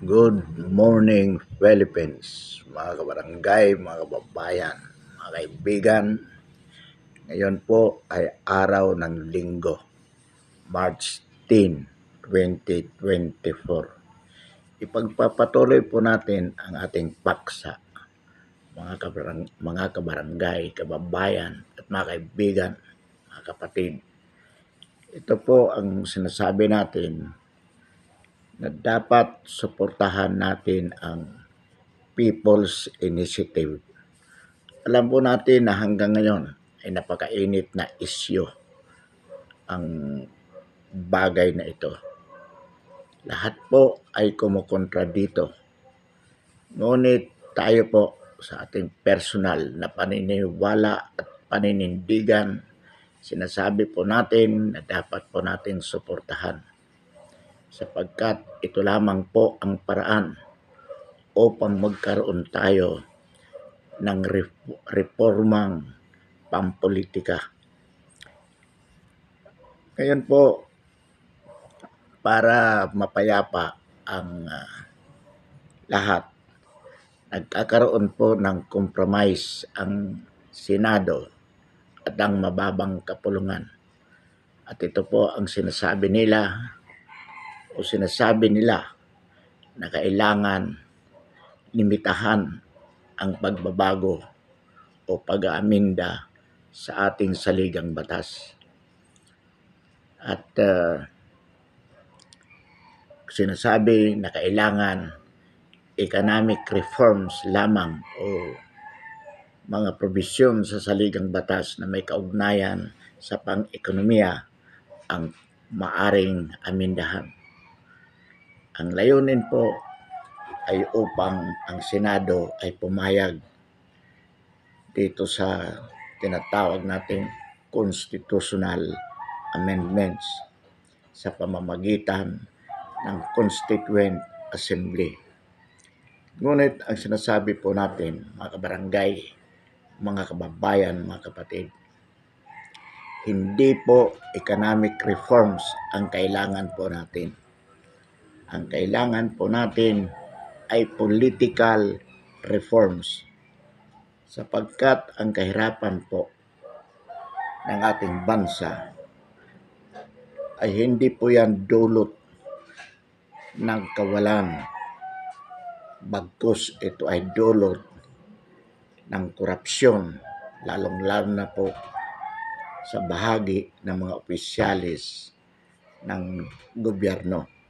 Good morning, Philippines, mga kabarangay, mga kababayan, mga kaibigan. Ngayon po ay araw ng Linggo, March 10, 2024. Ipagpapatuloy po natin ang ating paksa, mga kabarangay, kababayan, at mga kaibigan, mga kapatid. Ito po ang sinasabi natin na dapat suportahan natin ang People's Initiative. Alam po natin na hanggang ngayon ay napakainit na isyu ang bagay na ito. Lahat po ay kumukontra dito. Ngunit tayo po sa ating personal na paniniwala at paninindigan, sinasabi po natin na dapat po natin suportahan. Sapagkat ito lamang po ang paraan upang magkaroon tayo ng reformang pampolitika. Ngayon po, para mapayapa ang lahat, nagkakaroon po ng compromise ang Senado at ang mababang kapulungan. At ito po ang sinasabi nila na kailangan limitahan ang pagbabago o pag-aaminda sa ating saligang batas. At sinasabi na kailangan economic reforms lamang o mga probisyon sa saligang batas na may kaugnayan sa pang-ekonomiya ang maaring amindahan. Ang layunin po ay upang ang Senado ay pumayag dito sa tinatawag nating constitutional amendments sa pamamagitan ng Constituent Assembly. Ngunit ang sinasabi po natin, mga kabarangay, mga kababayan, mga kapatid, hindi po economic reforms ang kailangan po natin. Ang kailangan po natin ay political reforms. Sapagkat ang kahirapan po ng ating bansa ay hindi po yan dulot ng kawalan. Bagkus ito ay dulot ng korupsyon, lalong-lalo na po sa bahagi ng mga opisyalis ng gobyerno.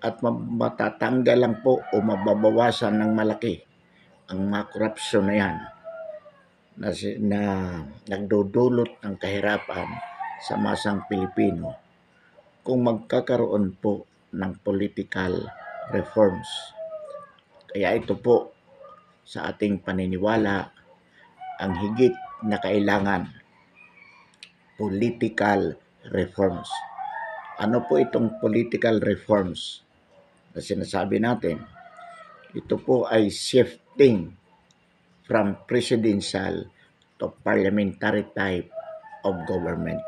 At matatanggal lang po o mababawasan ng malaki ang mga korupsyon na yan na nagdudulot ng kahirapan sa masang Pilipino kung magkakaroon po ng political reforms. Kaya ito po sa ating paniniwala ang higit na kailangan, political reforms. Ano po itong political reforms na sinasabi natin? Ito po ay shifting from presidential to parliamentary type of government.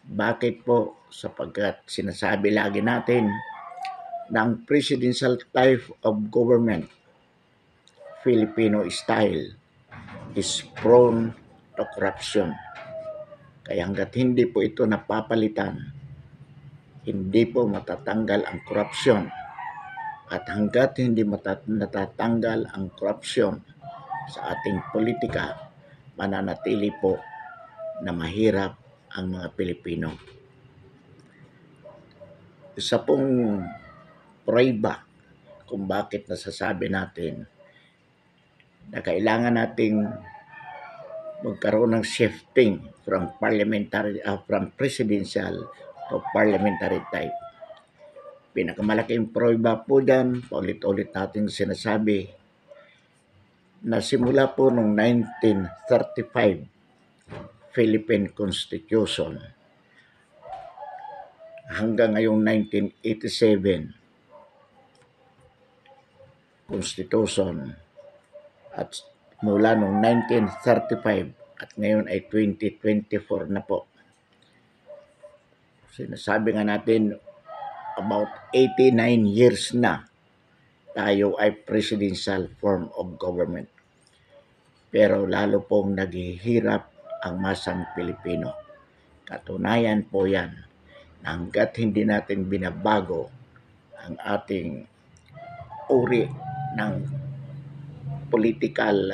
Bakit po? Sapagkat sinasabi lagi natin na ang presidential type of government, Filipino style, is prone to corruption. Kaya hanggat hindi po ito napapalitan, hindi po matatanggal ang korupsyon. At hanggat hindi natatanggal ang korupsyon sa ating politika, mananatili po na mahirap ang mga Pilipino. Isa pong pruweba kung bakit nasasabi natin na kailangan nating magkaroon ng shifting from presidential to parliamentary type. Pinakamalaking pruweba po dyan, paulit-ulit natin sinasabi, na simula po noong 1935 Philippine Constitution hanggang ngayong 1987 Constitution, at mula noong 1935 at ngayon ay 2024 na po. Sinasabi nga natin about 89 years na tayo ay presidential form of government. Pero lalo pong naghihirap ang masang Pilipino. Katunayan po yan na hanggat hindi natin binabago ang ating uri ng political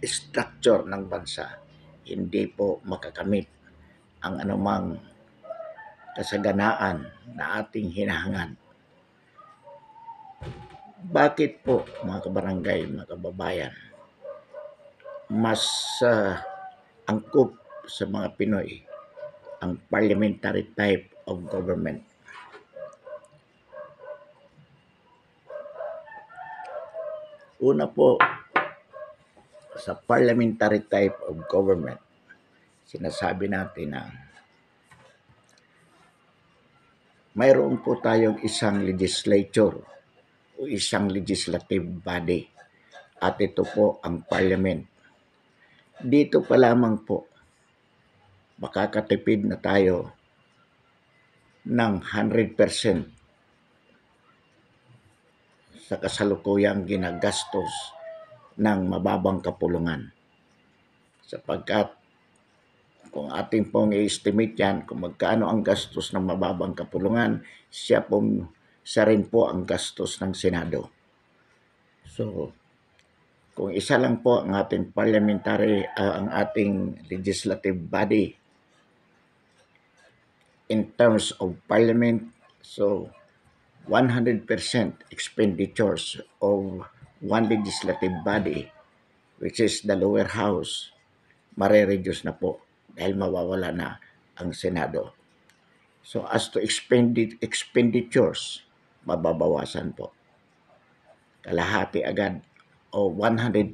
structure ng bansa, hindi po makakamit ang anumang kasaganaan na ating hinahangad. Bakit po mga kabarangay, mga kababayan, mas angkop sa mga Pinoy ang parliamentary type of government? Una po, sa parliamentary type of government, sinasabi natin na mayroon po tayong isang legislature o isang legislative body at ito po ang parliament. Dito pa lamang po makakatipid na tayo ng 100% sa kasalukuyang ginagastos ng mababang kapulungan. Sapagkat kung ating pong i-estimate yan kung magkano ang gastos ng mababang kapulungan, siya rin po ang gastos ng Senado. So, kung isa lang po ang ating parliamentary, ang ating legislative body in terms of parliament, so 100% expenditures of one legislative body, which is the lower house, mare-reduce na po dahil mawawala na ang Senado. So as to expenditures, mababawasan po. Kalahati agad o 100%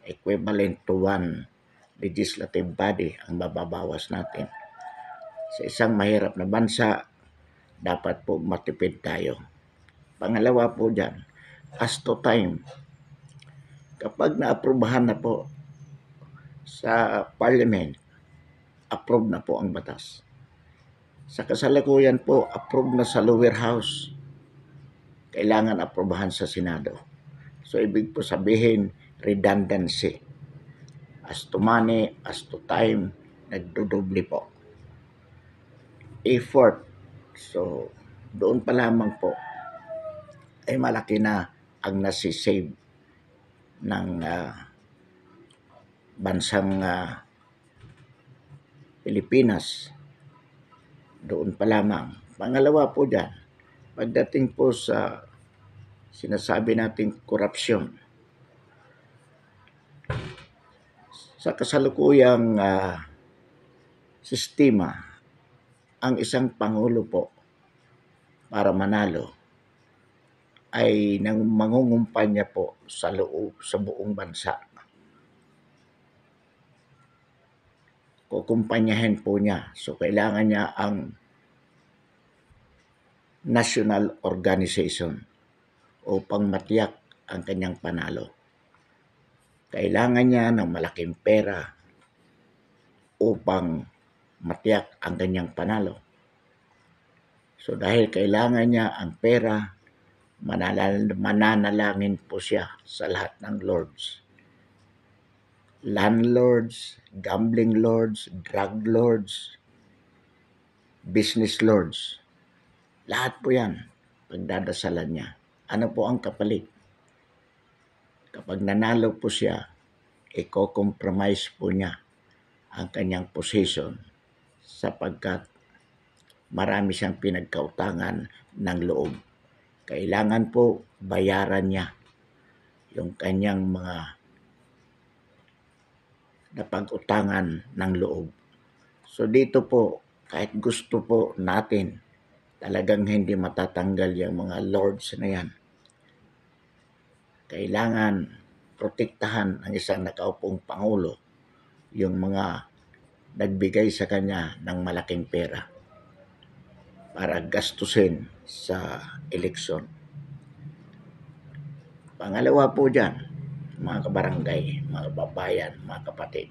equivalent to one legislative body ang mababawas natin. Sa isang mahirap na bansa, dapat po matipid tayo. Pangalawa po dyan, as to time, kapag naaprubahan na po sa parliament, approve na po ang batas. Sa kasalukuyan po, approve na sa lower house. Kailangan aprubahan sa Senado. So, ibig po sabihin, redundancy. As to money, as to time, nagdudubli po. Effort. So, doon pa lamang po, ay malaki na ang nasisave ng bansang Pilipinas. Doon pa lamang. Pangalawa po dyan, pagdating po sa sinasabi nating korupsyon, sa kasalukuyang sistema, ang isang pangulo po para manalo ay nang mangungumpanya po sa loob sa buong bansa. Kukumpanyahin po niya. So, kailangan niya ang national organization upang matiyak ang kanyang panalo. Kailangan niya ng malaking pera upang matiyak ang kanyang panalo. So, dahil kailangan niya ang pera, mananalangin po siya sa lahat ng lords. Landlords, gambling lords, drug lords, business lords. Lahat po yan, pagdadasalan niya. Ano po ang kapalit? Kapag nanalo po siya, i-compromise po niya ang kanyang position sapagkat marami siyang pinagkautangan ng loob. Kailangan po bayaran niya yung kanyang mga napag-utangan ng loob. So dito po, kahit gusto po natin, talagang hindi matatanggal yung mga lords na yan. Kailangan protektahan ang isang nakaupong pangulo, yung mga nagbigay sa kanya ng malaking pera para gastusin sa eleksyon. Pangalawa po dyan, mga kabarangay, mga kababayan, mga kapatid,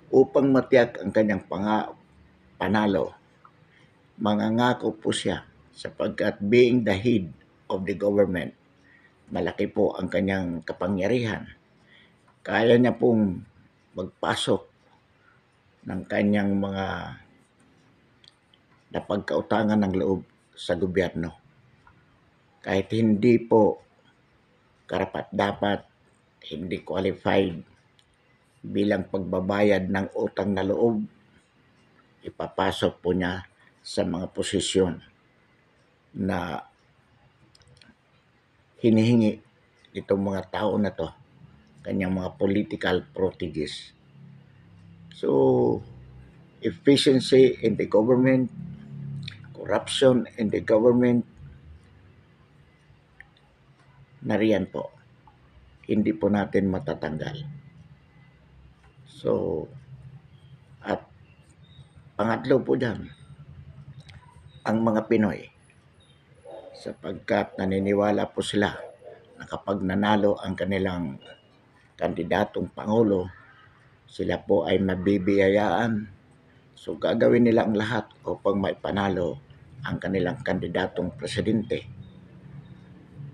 upang matiyak ang kanyang panalo, mangangako po siya sapagkat being the head of the government, malaki po ang kanyang kapangyarihan. Kaya niya pong magpasok ng kanyang mga napagkautangan ng loob sa gobyerno. Kahit hindi po karapat-dapat, hindi qualified bilang pagbabayad ng utang na loob, ipapasok po niya sa mga posisyon na hinihingi itong mga tao na to, kanyang mga political proteges. So, efficiency in the government, corruption in the government, nariyan po. Hindi po natin matatanggal. So, at pangatlo po dyan, ang mga Pinoy, sapagkat naniniwala po sila na kapag nanalo ang kanilang kandidatong Pangulo, sila po ay mabibiyayaan. So gagawin nila ang lahat upang maipanalo ang kanilang kandidatong presidente.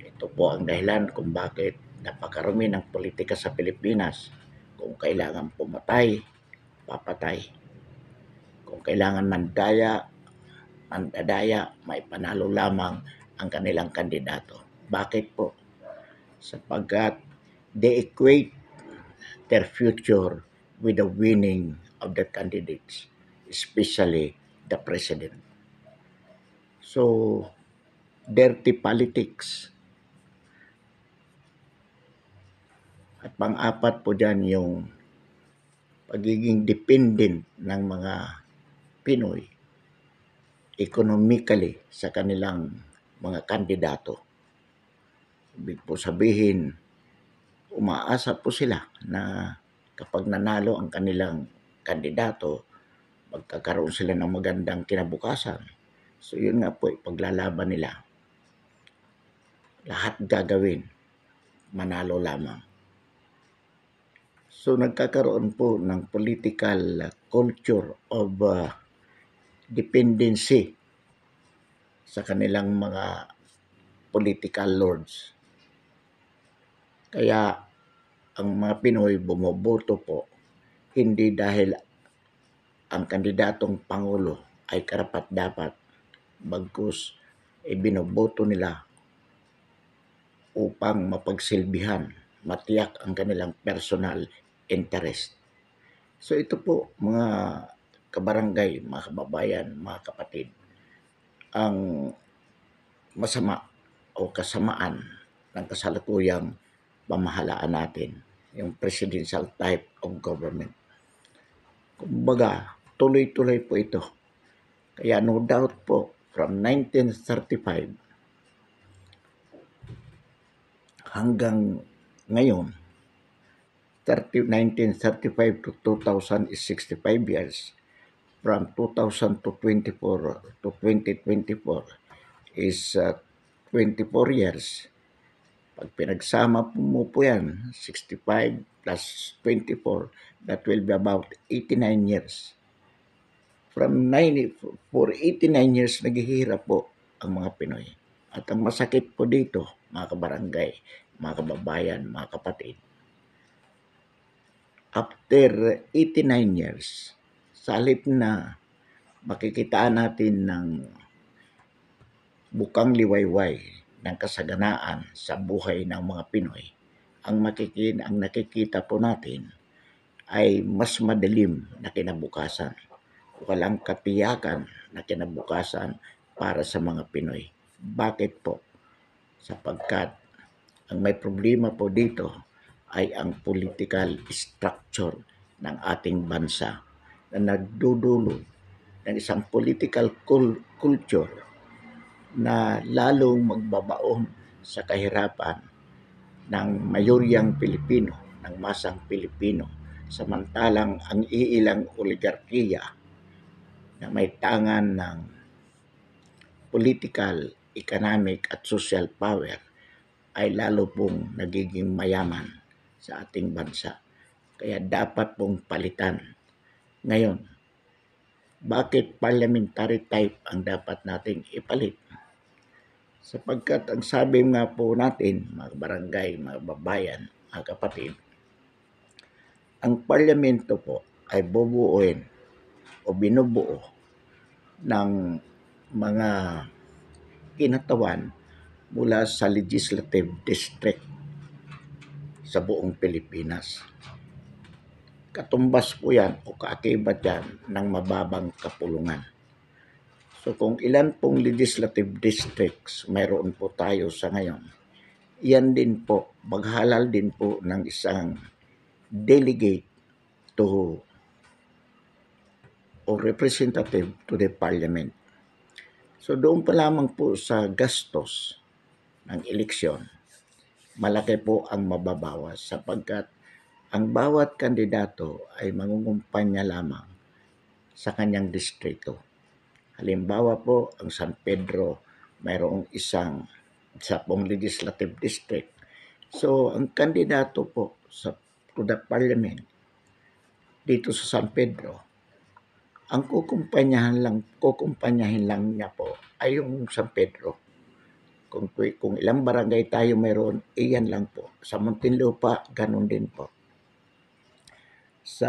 Ito po ang dahilan kung bakit napakarami ng politika sa Pilipinas. Kung kailangan pumatay, papatay. Kung kailangan mandadaya, maipanalo lamang ang kanilang kandidato. Bakit po? Sapagkat they equate their future with the winning of the candidates, especially the president. So, dirty politics. At pang-apat po dyan yung pagiging dependent ng mga Pinoy economically sa kanilang mga kandidato. Ibig po sabihin, umaasa po sila na kapag nanalo ang kanilang kandidato, magkakaroon sila ng magandang kinabukasan. So yun nga po, ipaglalaban nila. Lahat gagawin, manalo lamang. So nagkakaroon po ng political culture of dependency sa kanilang mga political lords. Kaya ang mga Pinoy bumoboto po hindi dahil ang kandidatong Pangulo ay karapat-dapat, bagkus binoboto nila upang mapagsilbihan, matiyak ang kanilang personal interest. So ito po mga kabarangay, mga kababayan, mga kapatid, ang masama o kasamaan ng kasalukuyang pamahalaan natin, yung presidential type of government. Kumbaga, tuloy-tuloy po ito. Kaya no doubt po, from 1935 hanggang ngayon, 1935 to 2000 is 65 years. From 2000 to 2024 is 24 years. Pag pinagsama mo po yan, 65 plus 24, that will be about 89 years. From 89 years, naghihirap po ang mga Pinoy. At ang masakit po dito, mga kabarangay, mga kababayan, mga kapatid, after 89 years, sa halip na makikitaan natin ng bukang liwayway ng kasaganaan sa buhay ng mga Pinoy, ang nakikita po natin ay mas madilim na kinabukasan. Walang katiyakan na kinabukasan para sa mga Pinoy. Bakit po? Sapagkat ang may problema po dito ay ang political structure ng ating bansa na nagdudulot ng isang political culture na lalong magbabaon sa kahirapan ng mayoryang Pilipino, ng masang Pilipino, samantalang ang iilang oligarkiya na may tangan ng political, economic at social power ay lalo pong nagiging mayaman sa ating bansa. Kaya dapat pong palitan. Ngayon, Bakit parliamentary type ang dapat nating ipalit? Sapagkat ang sabi nga po natin, mga barangay, mga babayan, mga kapatid, ang parlamento po ay bubuuin o binubuo ng mga kinatawan mula sa legislative district sa buong Pilipinas. Katumbas po yan o kaakibat yan ng mababang kapulungan. So kung ilan pong legislative districts mayroon po tayo sa ngayon, yan din po, maghalal din po ng isang delegate to o representative to the parliament. So doon pa lamang po sa gastos ng eleksyon, malaki po ang mababawas sapagkat ang bawat kandidato ay mangungumpanya lamang sa kanyang distrito. Halimbawa po, ang San Pedro mayroong isa pong legislative district. So, ang kandidato po to the parliament dito sa San Pedro, ang kukumpanyahin lang niya po ay yung San Pedro. Kung ilang barangay tayo mayroon, iyan lang po. Sa Muntinlupa, ganun din po. Sa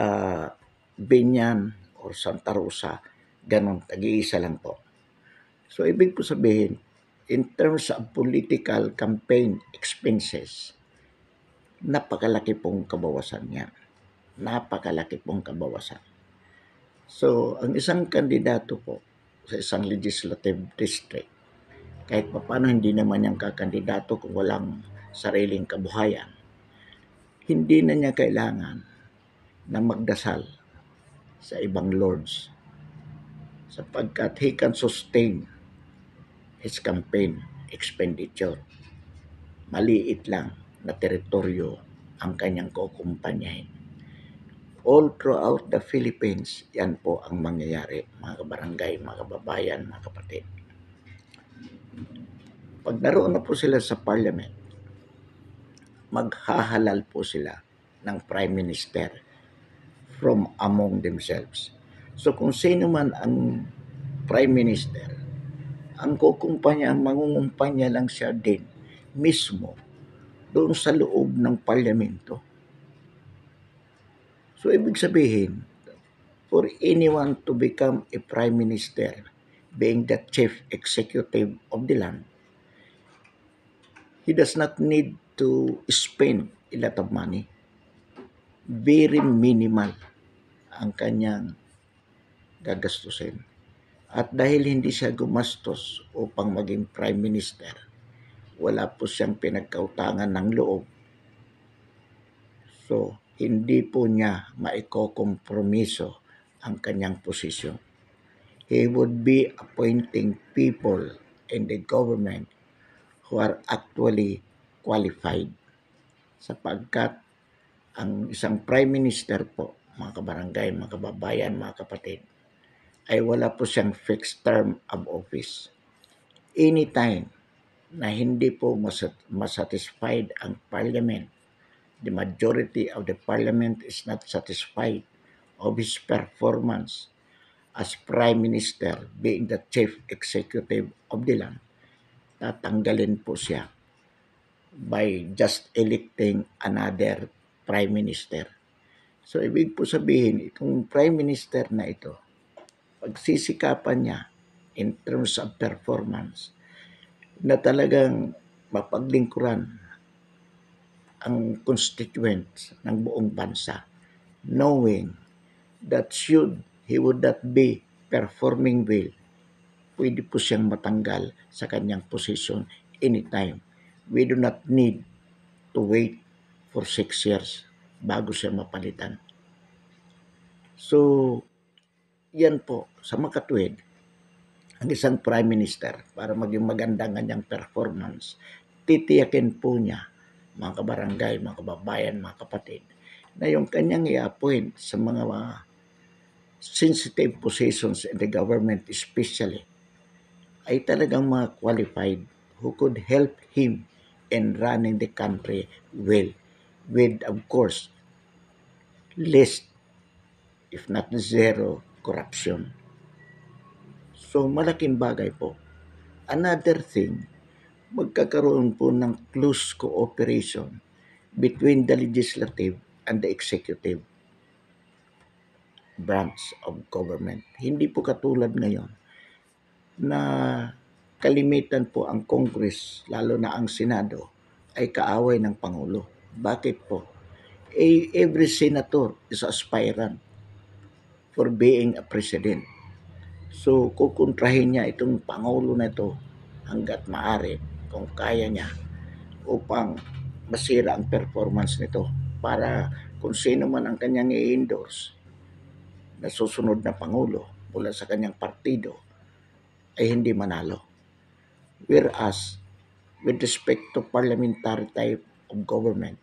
Binyan or Santa Rosa, ganun, tag-iisa lang po. So, ibig po sabihin, in terms of political campaign expenses, napakalaki pong kabawasan yan. Napakalaki pong kabawasan. So, ang isang kandidato po sa isang legislative district, kahit paano hindi naman niyang kakandidato kung walang sariling kabuhayan, hindi na niya kailangan na magdasal sa ibang lords sapagkat he can sustain his campaign expenditure. Maliit lang na teritoryo ang kanyang kukumpanyahin. All throughout the Philippines, yan po ang mangyayari, mga kabarangay, mga kababayan, mga kapatid. Pag naroon na po sila sa parliament, maghahalal po sila ng prime minister from among themselves. So kung sino man ang prime minister, ang mangungumpanya lang siya din mismo doon sa loob ng parlamento. So ibig sabihin, for anyone to become a prime minister, being the chief executive of the land, he does not need to spend a lot of money. Very minimal ang kanyang gagastusin. At dahil hindi siya gumastos upang maging prime minister, wala po siyang pinagkautangan ng loob. So, hindi po niya maikokompromiso ang kanyang posisyon. He would be appointing people in the government who are actually qualified. Sapagkat ang isang prime minister po, mga kabarangay, mga kababayan, mga kapatid, ay wala po siyang fixed term of office. Anytime na hindi po masatisfied ang parliament, the majority of the parliament is not satisfied of his performance as prime minister, being the chief executive of the land, tatanggalin po siya by just electing another prime minister. So, ibig po sabihin, itong prime minister na ito, pagsisikapan niya in terms of performance na talagang mapaglingkuran ang constituents ng buong bansa, knowing that should he would not be performing well, pwede po siyang matanggal sa kanyang position anytime. We do not need to wait for 6 years bago siya mapalitan. So, yan po, sa makatuwid, ang isang prime minister, para maging maganda ng kanyang performance, titiyakin po niya, mga kabarangay, mga kababayan, mga kapatid, na yung kanyang i-appoint sa mga sensitive positions in the government especially, ay talagang mga qualified who could help him in running the country well, with, of course, less, if not zero, corruption. So malaking bagay po. Another thing, magkakaroon po ng close cooperation between the legislative and the executive branch of government. Hindi po katulad ngayon na kalimitan po ang Congress, lalo na ang Senado, ay kaaway ng Pangulo. Bakit po? Every senator is aspirant for being a president. So, kukontrahin niya itong Pangulo na ito hanggat maaari kung kaya niya upang masira ang performance nito para kung sino man ang kanyang i-endorse na susunod na Pangulo mula sa kanyang partido ay hindi manalo. Whereas, with respect to parliamentary type of government,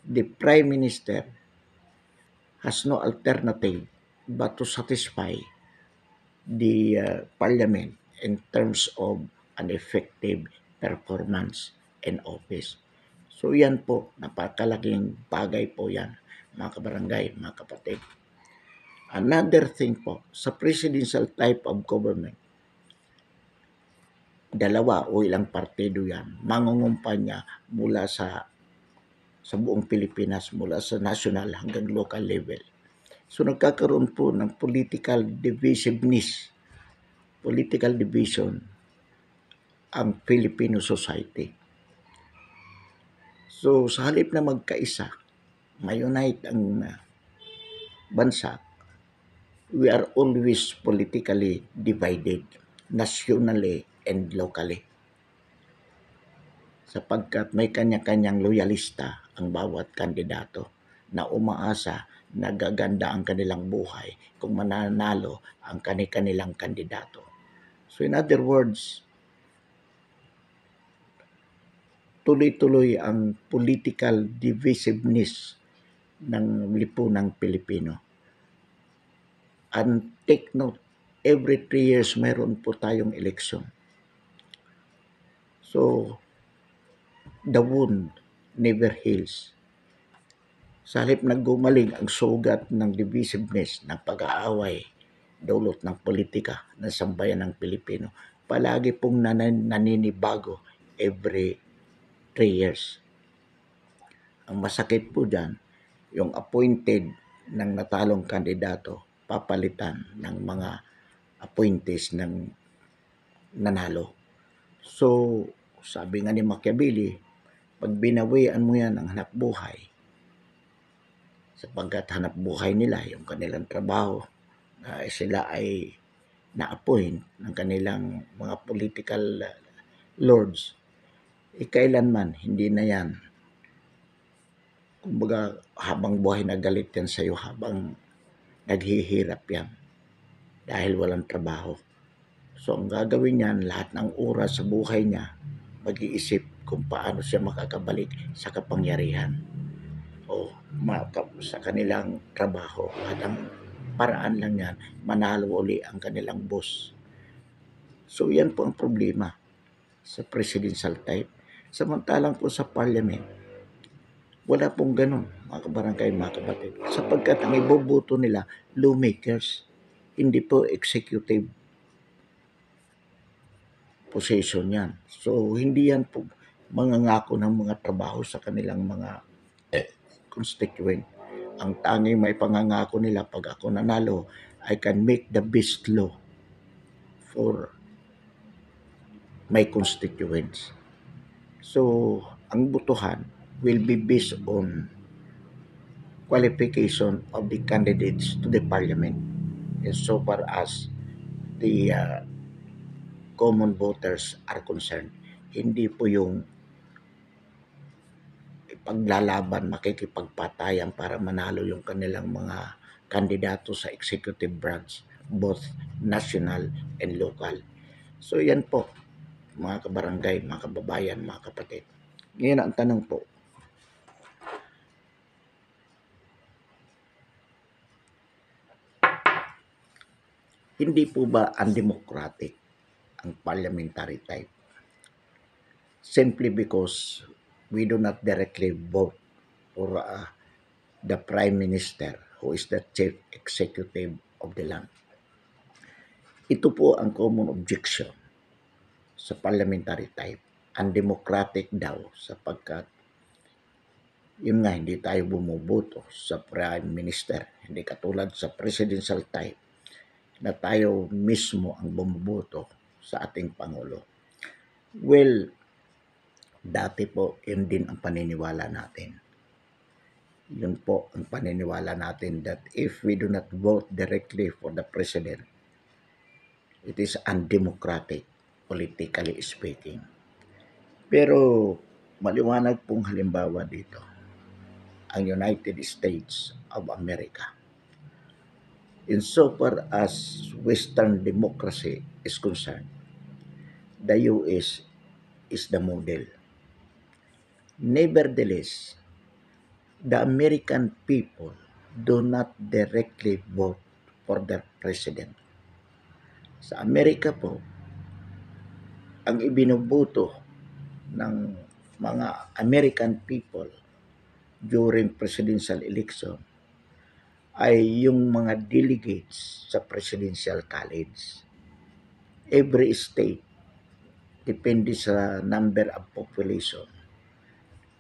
the Prime Minister has no alternative but to satisfy the Parliament in terms of an effective performance in office. So yan po, napakalaking bagay po yan, mga kabarangay, mga kapatid. Another thing po, sa presidential type of government, dalawa o ilang partido yan, mangungumpanya mula sa buong Pilipinas, mula sa national hanggang local level. So nagkakaroon po ng political divisiveness, political division ang Filipino society. So sa halip na magkaisa, ma-unite ang bansa, we are always politically divided, nationally and locally. Sapagkat may kanya-kanyang loyalista ang bawat kandidato na umaasa na gaganda ang kanilang buhay kung mananalo ang kanilang kandidato. So in other words, tuloy-tuloy ang political divisiveness ng lipunang Pilipino. And take note, every 3 years mayroon po tayong eleksyon. So, the wound never heals. Sa halip na gumaling ang sugat ng divisiveness, ng pag-aaway, dulot ng politika ng sambayan ng Pilipino, palagi pong naninibago every 3 years. Ang masakit po dyan, yung appointed ng natalong kandidato, papalitan ng mga appointees ng nanalo. So, sabi nga ni Machiavelli, pag binawian mo yan ang hanap buhay, sapagkat hanap buhay nila, yung kanilang trabaho, sila ay na-appoint ng kanilang mga political lords, kailanman hindi na yan. Kumbaga, habang buhay na galit yan sa'yo, habang naghihirap yan dahil walang trabaho. So, ang gagawin niyan, lahat ng oras sa buhay niya, mag-iisip kung paano siya makakabalik sa kapangyarihan o sa kanilang trabaho. At ang paraan lang yan, manalo uli ang kanilang boss. So, yan po ang problema sa presidential type. Samantalang po sa parliament, wala pong ganun, mga kabarangay, mga kapatid. Sapagkat ang iboboto nila, lawmakers, hindi po executive position yan. So, hindi yan po mangangako ng mga trabaho sa kanilang mga constituent. Ang tanging may pangangako nila, pag ako nanalo, I can make the best law for my constituents. So, ang botohan will be based on qualification of the candidates to the parliament as so far as the common voters are concerned. Hindi po yung paglalaban, makikipagpatayan para manalo yung kanilang mga kandidato sa executive branch, both national and local. So yan po, mga kabarangay, mga kababayan, mga kapatid. Ngayon ang tanong po, hindi po ba undemocratic ang parliamentary type? Simply because we do not directly vote for the Prime Minister who is the chief executive of the land. Ito po ang common objection sa parliamentary type. Undemocratic daw sapagkat yun nga, hindi tayo bumuboto sa prime minister. Hindi katulad sa presidential type na tayo mismo ang bumuboto sa ating Pangulo. Well, dati po, yun din ang paniniwala natin. Yun po ang paniniwala natin that if we do not vote directly for the president, it is undemocratic, politically speaking. Pero maliwanag pong halimbawa dito ang United States of America. Insofar as Western democracy is concerned, the US is the model. Nevertheless, the American people do not directly vote for their president. Sa Amerika po, ang ibinuboto ng mga American people during presidential election ay yung mga delegates sa presidential college. Every state, depende sa number of population,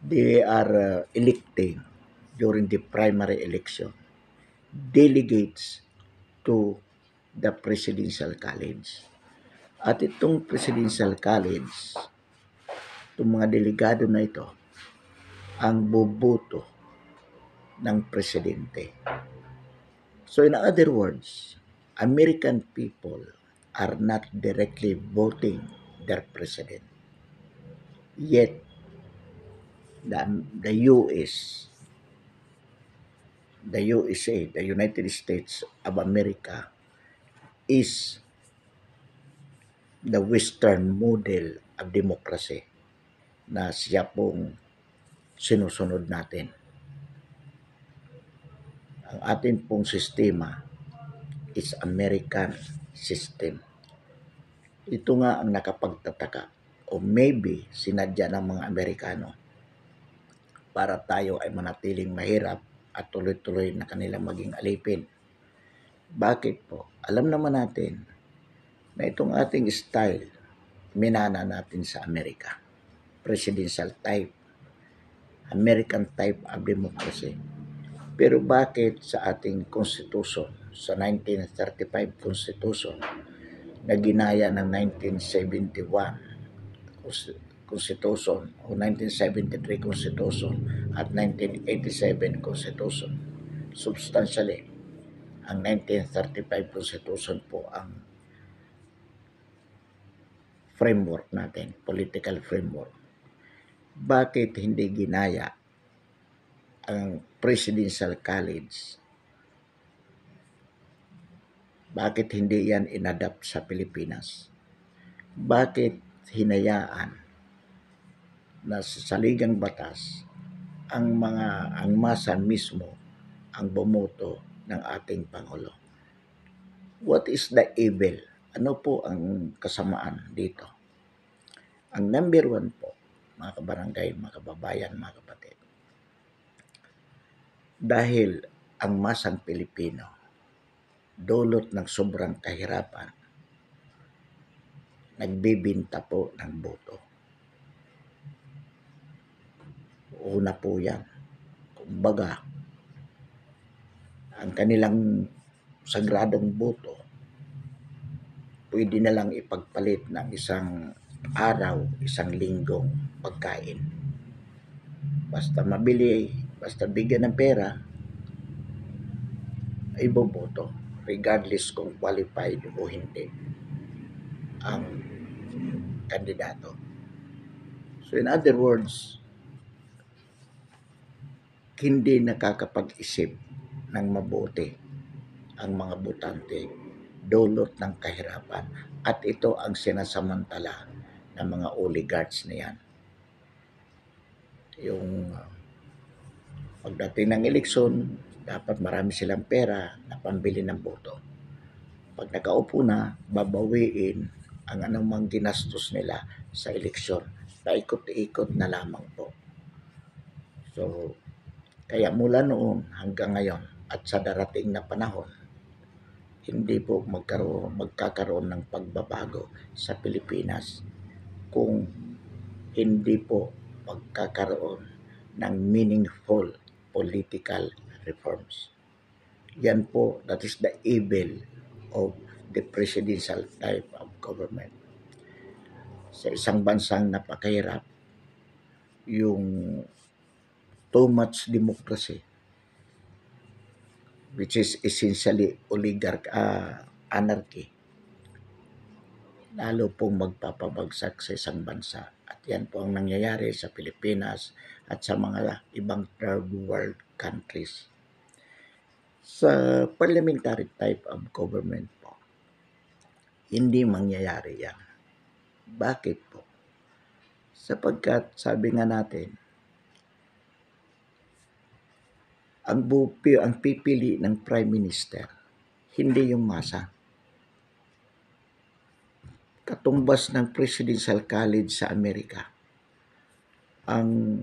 they are electing during the primary election delegates to the presidential college. At itong presidential college, itong mga delegado na ito, ang boboto ng presidente. So in other words, American people are not directly voting their president. Yet, the US, the USA, the United States of America, is the Western model of democracy na siya pong sinusunod natin. Ang atin pong sistema is American system. Ito nga ang nakapagtataka o maybe sinadya ng mga Amerikano para tayo ay manatiling mahirap at tuloy-tuloy na kanilang maging alipin. Bakit po? Alam naman natin na itong ating style, minana natin sa Amerika. Presidential type, American type of democracy. Pero bakit sa ating Constitution, sa 1935 Constitution, na ginaya ng 1971 Constitution o 1973 Constitution at 1987 Constitution, substantially, ang 1935 Constitution po ang framework natin, political framework. Bakit hindi ginaya ang Presidential College? Bakit hindi yan inadapt sa Pilipinas? Bakit hinayaan na sa saligang batas ang masa mismo ang bumoto ng ating Pangulo? What is the evil? Ano po ang kasamaan dito? Ang number one po, mga kabarangay, mga kababayan, mga kapatid, dahil ang masang Pilipino dulot ng sobrang kahirapan, nagbibinta po ng boto. Una po yan. Kumbaga, ang kanilang sagradong boto, pwede na lang ipagpalit ng isang araw, isang linggong pagkain. Basta mabili, basta bigyan ng pera, ay boboto, regardless kung qualified o hindi ang kandidato. So in other words, hindi nakakapag-isip ng mabuti ang mga botante dulot ng kahirapan. At ito ang sinasamantala ng mga oligarchs na yan. Yung pagdating ng eleksyon, dapat marami silang pera na pambili ng boto. Pag nakaupo na, babawiin ang anumang ginastos nila sa eleksyon. Paikot-ikot na lamang po. So, kaya mula noon hanggang ngayon at sa darating na panahon, hindi po magkakaroon ng pagbabago sa Pilipinas kung hindi po magkakaroon ng meaningful political reforms. Yan po, that is the evil of the presidential type of government. Sa isang bansang napakahirap, yung too much democracy, which is essentially anarchy, lalo pong magpapabagsak sa isang bansa. At yan po ang nangyayari sa Pilipinas at sa mga ibang third world countries. Sa parliamentary type of government po, hindi mangyayari yan. Bakit po? Sapagkat sabi nga natin, ang pipili ng Prime Minister, hindi yung masa. Katumbas ng Presidential College sa Amerika, ang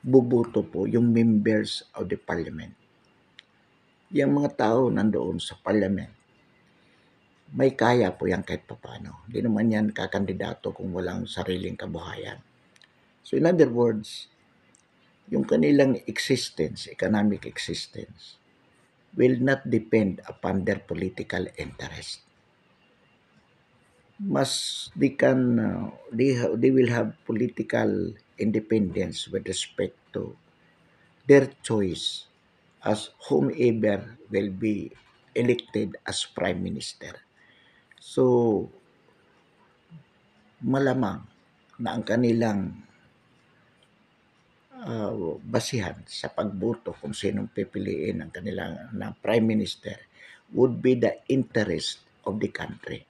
buboto po yung members of the parliament. Yung mga tao nandoon sa parliament, may kaya po yan kahit papano. Hindi naman yan kakandidato kung walang sariling kabuhayan. So in other words, yung kanilang existence, economic existence, will not depend upon their political interest. They will have political independence with respect to their choice as whomever will be elected as Prime Minister. So, malamang na ang kanilang basihan sa pagboto kung sinong pipiliin ng kanilang na Prime Minister would be the interest of the country.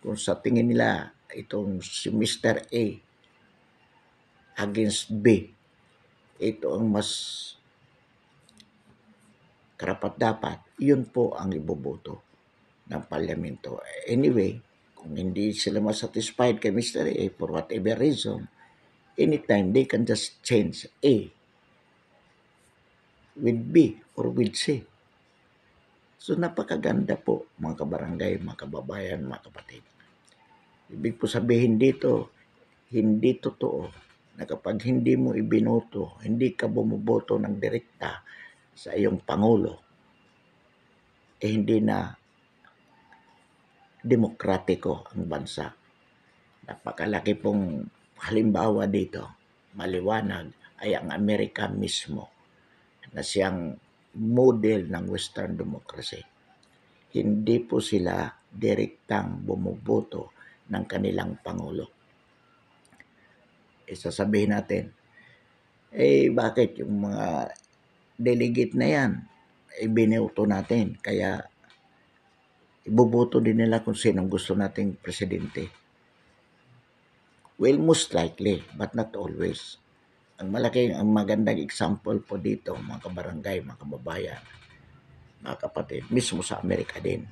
Kung sa tingin nila itong si Mr. A against B, ito ang mas karapat-dapat, yun po ang iboboto ng parlamento. Anyway, kung hindi sila masatisfied kay Mr. A for whatever reason, anytime they can just change A with B or with C. So napakaganda po mga kabarangay, mga kababayan, mga kapatid. Ibig po sabihin dito, hindi totoo na kapag hindi mo ibinoto, hindi ka bumuboto ng direkta sa iyong Pangulo, hindi na demokratiko ang bansa. Napakalaki pong halimbawa dito, maliwanag, ay ang Amerika mismo na siyang model ng Western democracy. Hindi po sila direktang bumuboto ng kanilang Pangulo. Sasabihin natin, bakit yung mga delegate na yan, binoto natin, kaya iboboto din nila kung sinong gusto nating presidente. Well, most likely, but not always. Ang magandang example po dito, mga kabarangay, mga kababayan, mga kapatid, mismo sa Amerika din.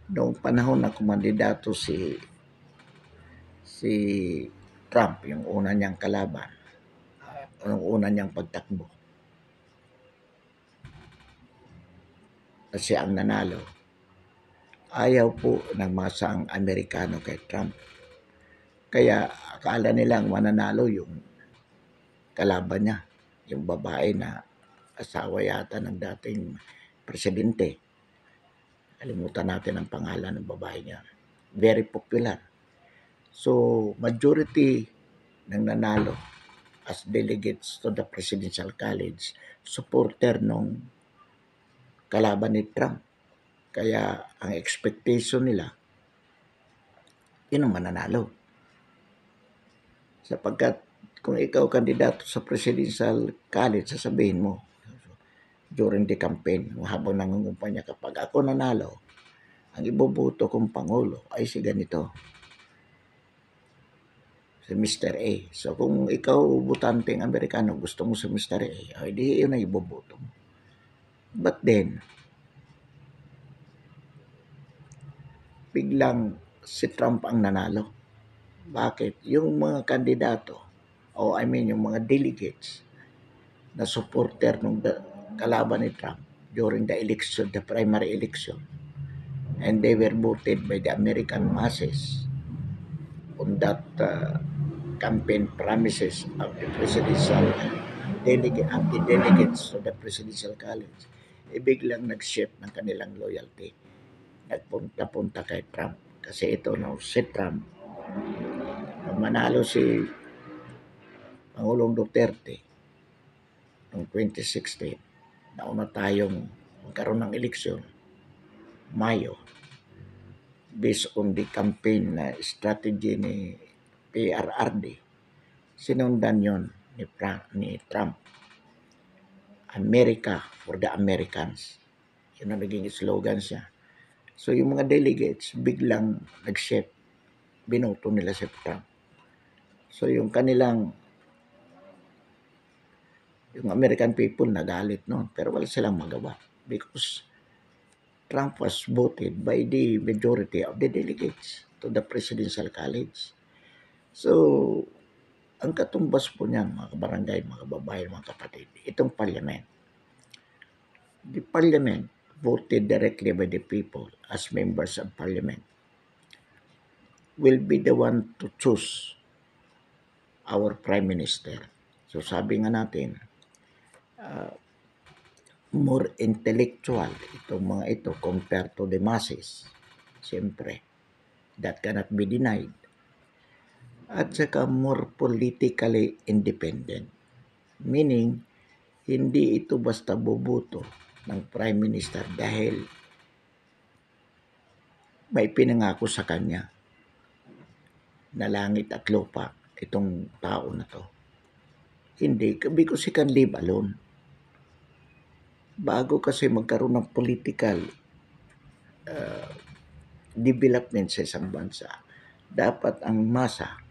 Noong panahon na kumandidato si Trump, yung una niyang kalaban, yung una niyang pagtakbo, at siya ang nanalo, ayaw po ng masang Amerikano kay Trump. Kaya akala nilang mananalo yung kalaban niya, yung babae na asawa yata ng dating presidente. Kalimutan natin ang pangalan ng babae niya. Very popular. So, majority ng nanalo as delegates to the Presidential College, supporter nung kalaban ni Trump. Kaya ang expectation nila, yun ang mananalo. Sapagkat kung ikaw kandidato sa Presidential College, sasabihin mo during the campaign, habang nangungumpanya, kapag ako nanalo, ang iboboto kong Pangulo ay si ganito, si Mr. A. So kung ikaw butanteng Amerikano, gusto mo si Mr. A, ay di yun ang iboboto mo. But then, biglang si Trump ang nanalo. Bakit? Yung mga kandidato, yung mga delegates na supporter ng kalaban ni Trump, during the election, the primary election, and they were voted by the American masses on that campaign promises of the presidential of the delegates to the presidential college, biglang nag-shift ng kanilang loyalty. Nagpunta-punta kay Trump. Kasi ito, no, si Trump, nung manalo si Pangulong Duterte noong 2016, nauna tayong magkaroon ng eleksyon, Mayo, based on the campaign na strategy ni PRRD, sinundan yon ni Trump. America for the Americans. Yun ang naging slogan siya. So yung mga delegates biglang nag-shift, binoto nila si Trump. So yung American people nagalit noon, pero wala silang magawa because Trump was voted by the majority of the delegates to the presidential college. So ang katumbas po niyan, mga kabarangay, mga kababayan, mga kapatid, itong parliament. The parliament voted directly by the people as members of parliament will be the one to choose our prime minister. So sabi nga natin, more intellectual itong mga ito compared to the masses. Siyempre, that cannot be denied. At saka more politically independent. Meaning, hindi ito basta boboto ng prime minister dahil may pinangako sa kanya na langit at lupa itong tao na to. Hindi, because he can live alone. Bago kasi magkaroon ng political development sa isang bansa, dapat ang masa,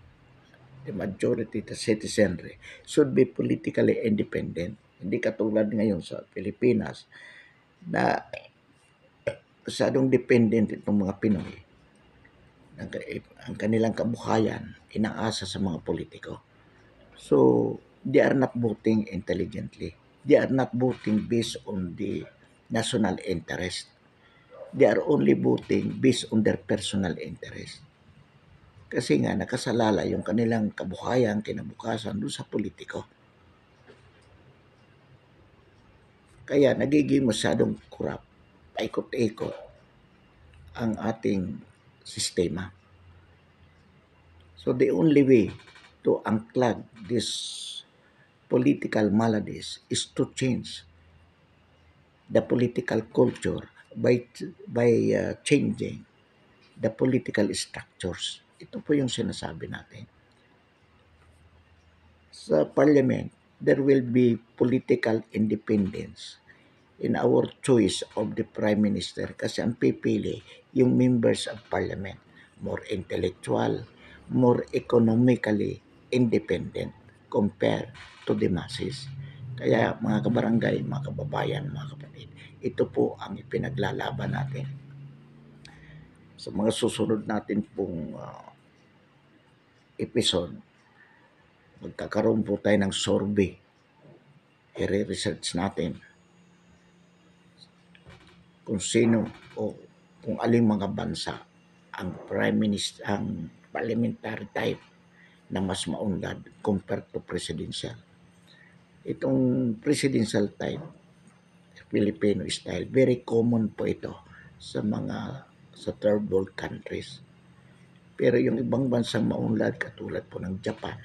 the majority, the citizenry, should be politically independent. Hindi katulad ngayon sa Pilipinas na masyadong dependent itong mga Pinoy. Ang kanilang kabuhayan inaasa sa mga politiko. So, they are not voting intelligently. They are not voting based on the national interest. They are only voting based on their personal interest. Kasi nga, nakasalala yung kanilang kabuhayan, kinabukasan doon sa politiko. Kaya nagiging masyadong corrupt, paikot-ikot ang ating sistema. So the only way to unclog these political maladies is to change the political culture by changing the political structures. Ito po yung sinasabi natin. Sa parliament, there will be political independence in our choice of the prime minister kasi ang pipili yung members of parliament, more intellectual, more economically independent compared to the masses. Kaya mga kabarangay, mga kababayan, mga kapatid, ito po ang ipinaglalaban natin. Sa mga susunod natin pong episode, magkakaroon po tayo ng survey. I-research natin kung sino o kung aling mga bansa ang prime minister, ang parliamentary type na mas maunlad compared to presidential. Itong presidential type, Filipino style, very common po ito sa third world countries. Pero yung ibang bansang maunlad katulad po ng Japan,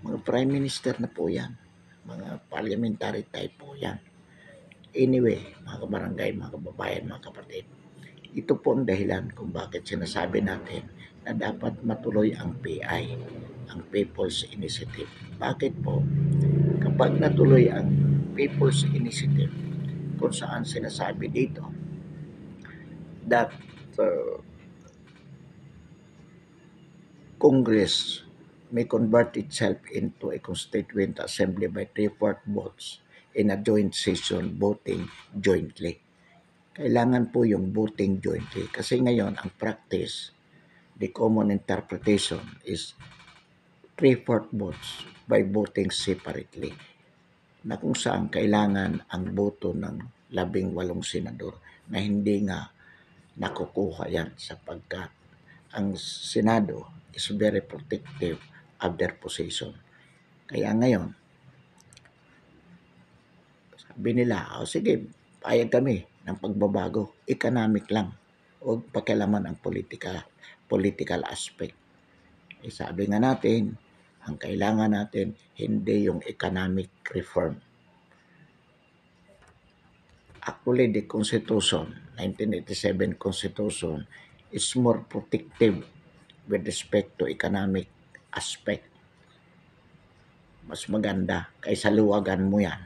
mga prime minister na po yan, mga parliamentary type po yan. Anyway, mga kabarangay, mga kababayan, mga kapatid, ito po ang dahilan kung bakit sinasabi natin na dapat matuloy ang PI, ang People's Initiative. Bakit po? Kapag natuloy ang People's Initiative, kung saan sinasabi dito that Congress may convert itself into a constituent assembly by 3/4 votes in a joint session voting jointly. Kailangan po yung voting jointly kasi ngayon ang practice, the common interpretation is 3/4 votes by voting separately. na kung saan kailangan ang boto ng 18 senador na hindi nga nakukuha yan sapagkat ang Senado is very protective of their position. Kaya ngayon, sabi nila, o sige, payag kami ng pagbabago, economic lang, huwag pakialaman ang political aspect. Sabi nga natin, ang kailangan natin hindi yung economic reform. Actually, the Constitution, 1987 Constitution, is more protective with respect to economic aspect. Mas maganda kaysa luwagan mo yan.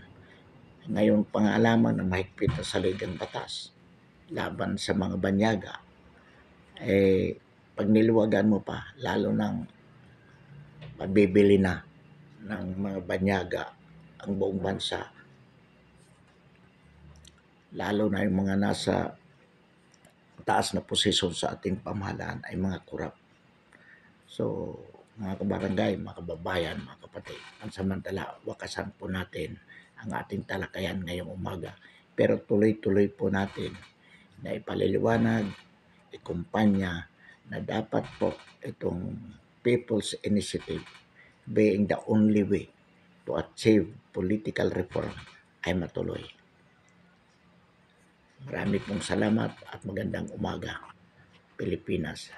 Ngayon, pangalaman ng mahigpit na saligang batas laban sa mga banyaga, pag niluwagan mo pa, lalo nang mabibili na ng mga banyaga ang buong bansa, lalo na yung mga nasa taas na posisyon sa ating pamahalaan ay mga korap. So, mga kabarangay, mga kababayan, mga kapatid, pansamantala, wakasan po natin ang ating talakayan ngayong umaga. Pero tuloy-tuloy po natin na ipaliliwanag, ikumpanya na dapat po itong People's Initiative being the only way to achieve political reform ay matuloy. Marami pong salamat at magandang umaga, Pilipinas.